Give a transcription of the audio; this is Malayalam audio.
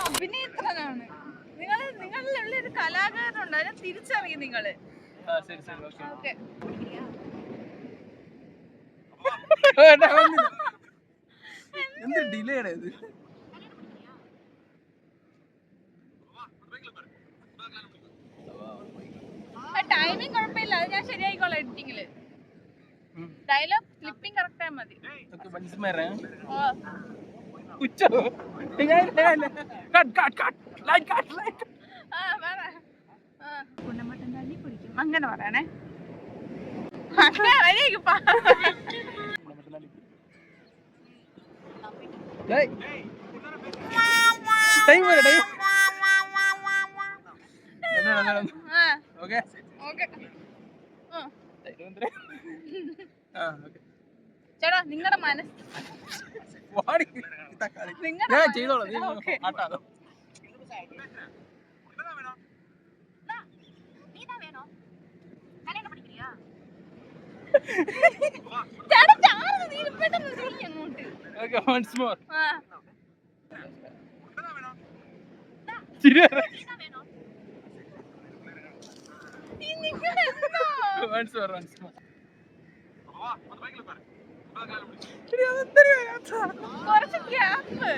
അഭിനേത്രനാണ് നിങ്ങളുടെ ഒരു കലാകാരനുണ്ട്, അതിനെ തിരിച്ചറിയും നിങ്ങള്. ടൈമിംഗ് കുഴപ്പമില്ല, അത് ഞാൻ ശരിയായിക്കോളാം എഡിറ്റിംഗില്. ഡയലോഗ് ക്ലിപ്പിംഗ് കറക്റ്റ് ആയാൽ മതി. അങ്ങനെ പറയണേ. ചേട്ടാ നിങ്ങളുടെ മനസ്സ് കുറച്ച് ഗ്യാപ്പ്